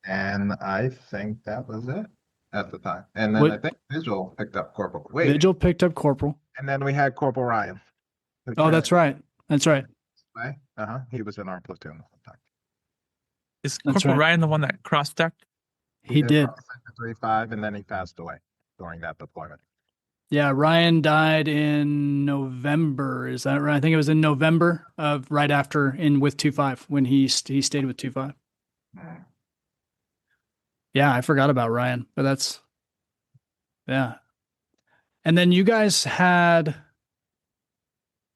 And I think that was it at the time. And then I think Vigil picked up corporal. Vigil picked up corporal. And then we had Corporal Ryan. Oh, that's right. That's right. He was in our platoon at the time. Is Corporal Ryan the one that cross-decked? He did. 3-5, and then he passed away during that deployment. Yeah, Ryan died in November. Is that right? I think it was in November of right after with 2-5 when he stayed with 2-5. Yeah, I forgot about Ryan, but yeah. And then you guys had,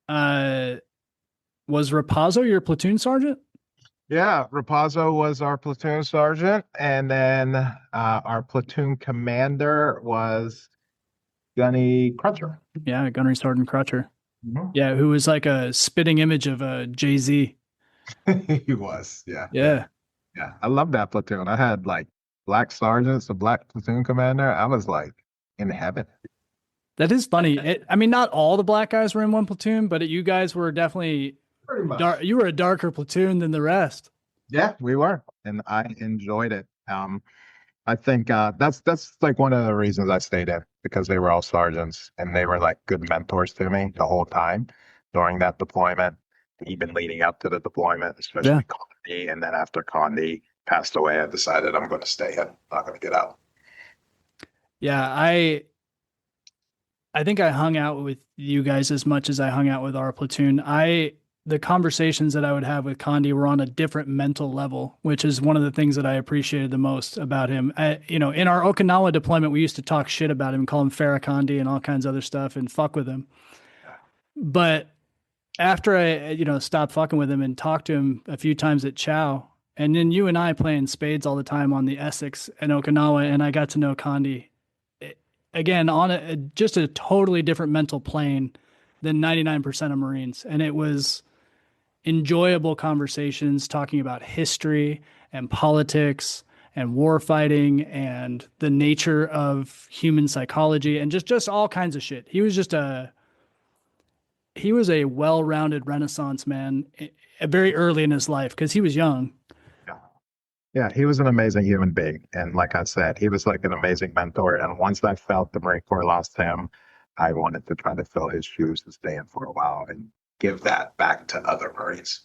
was Rapazzo your platoon sergeant? Yeah, Rapazzo was our platoon sergeant, and then our platoon commander was Gunny Crutcher. Yeah, Gunnery Sergeant Crutcher. Mm-hmm. Yeah, who was like a spitting image of Jay-Z. He was, yeah. Yeah. Yeah, I love that platoon. I had like black sergeants, a black platoon commander. I was like in heaven. That is funny. I mean, not all the black guys were in one platoon, but you guys were definitely pretty much. You were a darker platoon than the rest. Yeah, we were, and I enjoyed it. I think that's like one of the reasons I stayed in, because they were all sergeants and they were like good mentors to me the whole time during that deployment, even leading up to the deployment, especially Conde. And then after Conde passed away, I decided I'm going to stay in. I'm not going to get out. Yeah, I think I hung out with you guys as much as I hung out with our platoon. The conversations that I would have with Conde were on a different mental level, which is one of the things that I appreciated the most about him. In our Okinawa deployment, we used to talk shit about him, call him Farrakhan and all kinds of other stuff and fuck with him. But after I, stopped fucking with him and talked to him a few times at Chow, and then you and I playing spades all the time on the Essex and Okinawa, and I got to know Conde again on just a totally different mental plane than 99% of Marines. And it was enjoyable conversations talking about history and politics and war fighting and the nature of human psychology and just all kinds of shit. He was a well-rounded Renaissance man very early in his life because he was young. Yeah, he was an amazing human being. And like I said, he was like an amazing mentor. And once I felt the Marine Corps lost him, I wanted to try to fill his shoes and stay in for a while and give that back to other Marines.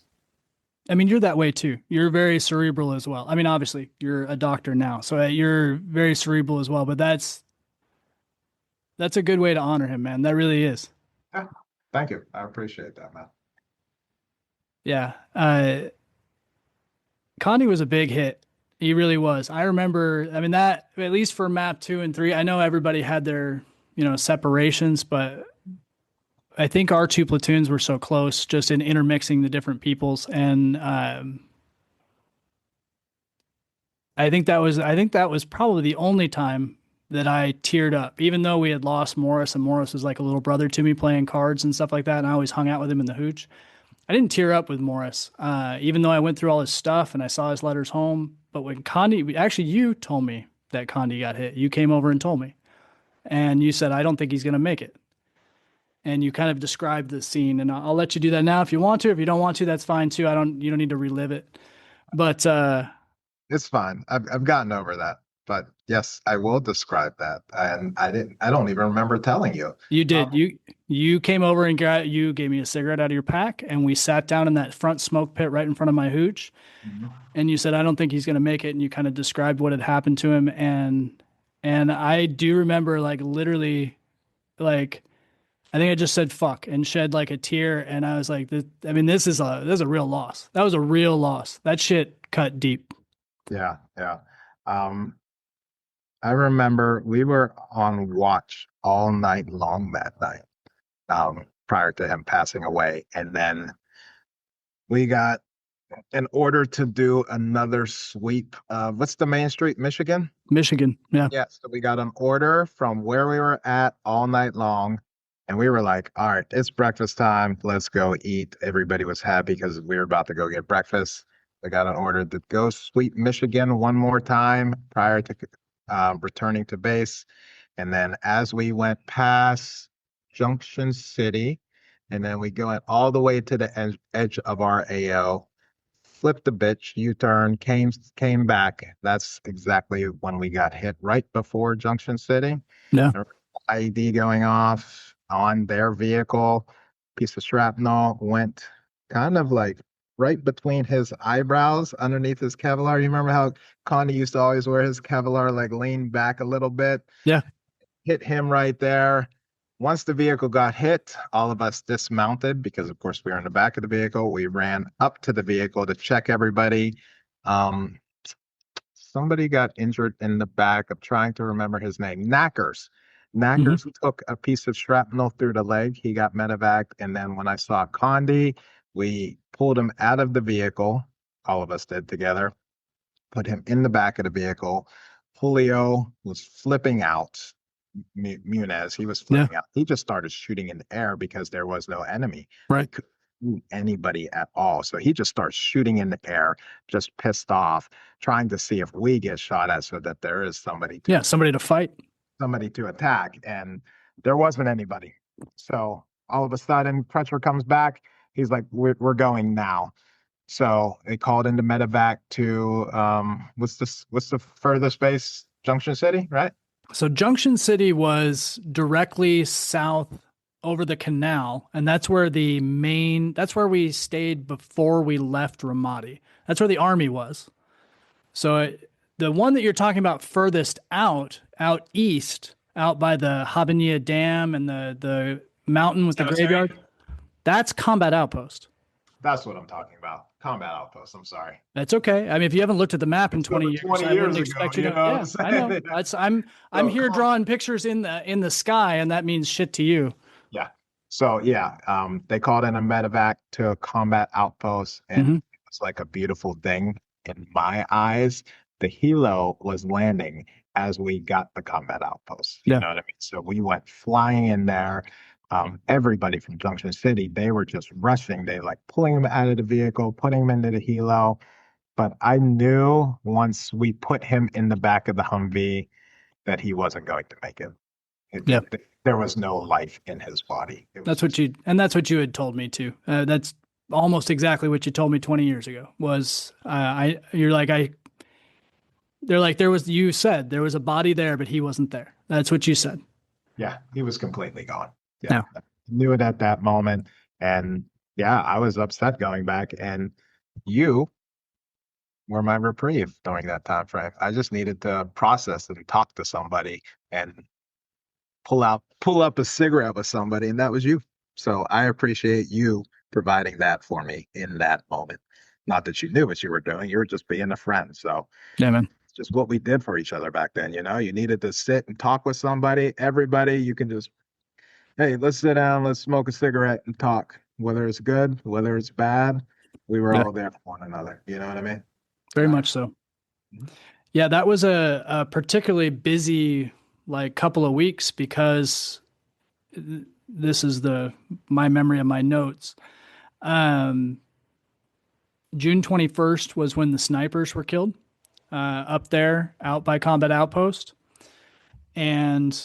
I mean, you're that way too. You're very cerebral as well. I mean, obviously, you're a doctor now, so you're very cerebral as well. But that's a good way to honor him, man. That really is. Yeah, thank you. I appreciate that, man. Yeah, Conde was a big hit. He really was. I remember. I mean, that at least for map 2 and 3. I know everybody had their separations, but I think our two platoons were so close just in intermixing the different peoples. And I think that was probably the only time that I teared up, even though we had lost Morris, and Morris was like a little brother to me playing cards and stuff like that. And I always hung out with him in the Hooch. I didn't tear up with Morris, even though I went through all his stuff and I saw his letters home. But when Conde, actually you told me that Conde got hit. You came over and told me. And you said, I don't think he's going to make it. And you kind of described the scene, and I'll let you do that now if you want to. If you don't want to, that's fine too. You don't need to relive it. But it's fine. I've gotten over that. But yes, I will describe that. And I don't even remember telling you. You did. You came over and you gave me a cigarette out of your pack, and we sat down in that front smoke pit right in front of my Hooch. Mm-hmm. And you said, I don't think he's going to make it. And you kind of described what had happened to him. And I do remember literally I think I just said fuck and shed like a tear. And I was like, this is a real loss. That was a real loss. That shit cut deep. Yeah. Yeah. I remember we were on watch all night long that night, prior to him passing away. And then we got in order to do another sweep. What's the main street, Michigan? Michigan. Yeah. Yeah, so we got an order from where we were at all night long. And we were like, all right, it's breakfast time. Let's go eat. Everybody was happy because we were about to go get breakfast. We got an order to go sweep Michigan one more time prior to returning to base. And then as we went past Junction City, and then we went all the way to the edge of our AO, flipped the bitch, U-turn, came back. That's exactly when we got hit right before Junction City. Yeah. IED going off on their vehicle. Piece of shrapnel went kind of like right between his eyebrows underneath his Kevlar. You remember how Conde used to always wear his Kevlar like leaned back a little bit? Yeah. Hit him right there. Once the vehicle got hit, all of us dismounted because, of course, we were in the back of the vehicle. We ran up to the vehicle to check everybody. Somebody got injured in the back. I'm trying to remember his name. Knackers. Knackers took a piece of shrapnel through the leg. He got medevaced. And then when I saw Conde, we pulled him out of the vehicle. All of us did together. Put him in the back of the vehicle. Julio was flipping out. Munez, he was flipping out. He just started shooting in the air because there was no enemy. Right. He couldn't shoot anybody at all. So he just starts shooting in the air, just pissed off, trying to see if we get shot at so that there is somebody somebody to fight. Somebody to attack. And there wasn't anybody. So all of a sudden pressure comes back. He's like, we're going now. So they called into medevac to what's the furthest base? Junction City, right? So Junction City was directly south over the canal, and that's where that's where we stayed before we left Ramadi. That's where the army was. So the one that you're talking about furthest out east, out by the Habania Dam and the mountain with the graveyard, that's combat outpost. That's what I'm talking about. Combat outpost. I'm sorry. That's okay. I mean, if you haven't looked at the map in 20 years, 20 I years wouldn't ago, expect you to. you know Yeah, I know. I'm here drawing pictures in the sky, and that means shit to you. Yeah. So yeah, they called in a medevac to a combat outpost, and it's like a beautiful thing in my eyes. The helo was landing as we got the combat outpost. You know what I mean? So we went flying in there. Everybody from Junction City, they were just rushing. They like pulling him out of the vehicle, putting him into the helo. But I knew once we put him in the back of the Humvee that he wasn't going to make it. There was no life in his body. That's what you had told me too. That's almost exactly what you told me 20 years ago. Was you said there was a body there, but he wasn't there. That's what you said. Yeah, he was completely gone. Yeah, I knew it at that moment. And yeah, I was upset going back. And you were my reprieve during that time frame. I just needed to process and talk to somebody and pull up a cigarette with somebody, and that was you. So I appreciate you providing that for me in that moment. Not that you knew what you were doing. You were just being a friend. So yeah, man. It's just what we did for each other back then. You know, you needed to sit and talk with somebody. Everybody, you can just, hey, let's sit down, let's smoke a cigarette and talk. Whether it's good, whether it's bad, we were all there for one another. You know what I mean? Very much so. Yeah, that was a particularly busy like couple of weeks because this is my memory of my notes. June 21st was when the snipers were killed up there out by Combat Outpost. And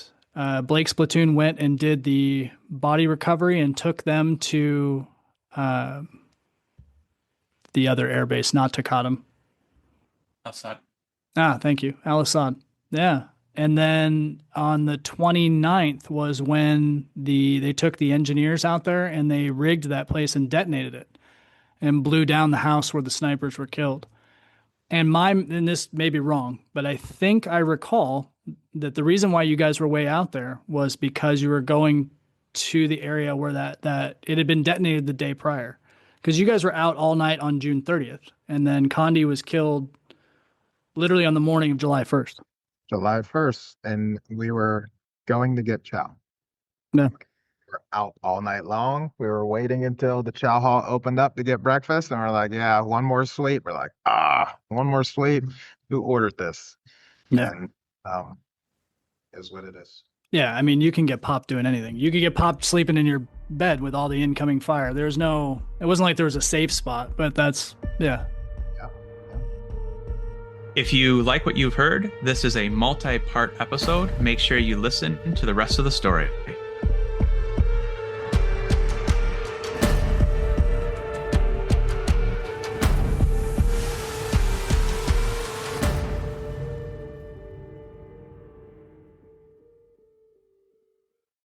Blake's platoon went and did the body recovery and took them to the other airbase, not Takatam. Al-Assad. Thank you. Al-Assad. Yeah. And then on the 29th was when they took the engineers out there and they rigged that place and detonated it and blew down the house where the snipers were killed. And this may be wrong, but I think I recall that the reason why you guys were way out there was because you were going to the area where that it had been detonated the day prior. Because you guys were out all night on June 30th, and then Conde was killed literally on the morning of July 1st. July 1st, and we were going to get chow. Yeah. were out all night long. We were waiting until the chow hall opened up to get breakfast, and we're like, yeah, one more sleep. We're like, one more sleep. Who ordered this? Yeah. And is what it is. Yeah, I mean, you can get popped doing anything. You could get popped sleeping in your bed with all the incoming fire. It wasn't like there was a safe spot, but yeah. If you like what you've heard, this is a multi-part episode. Make sure you listen to the rest of the story.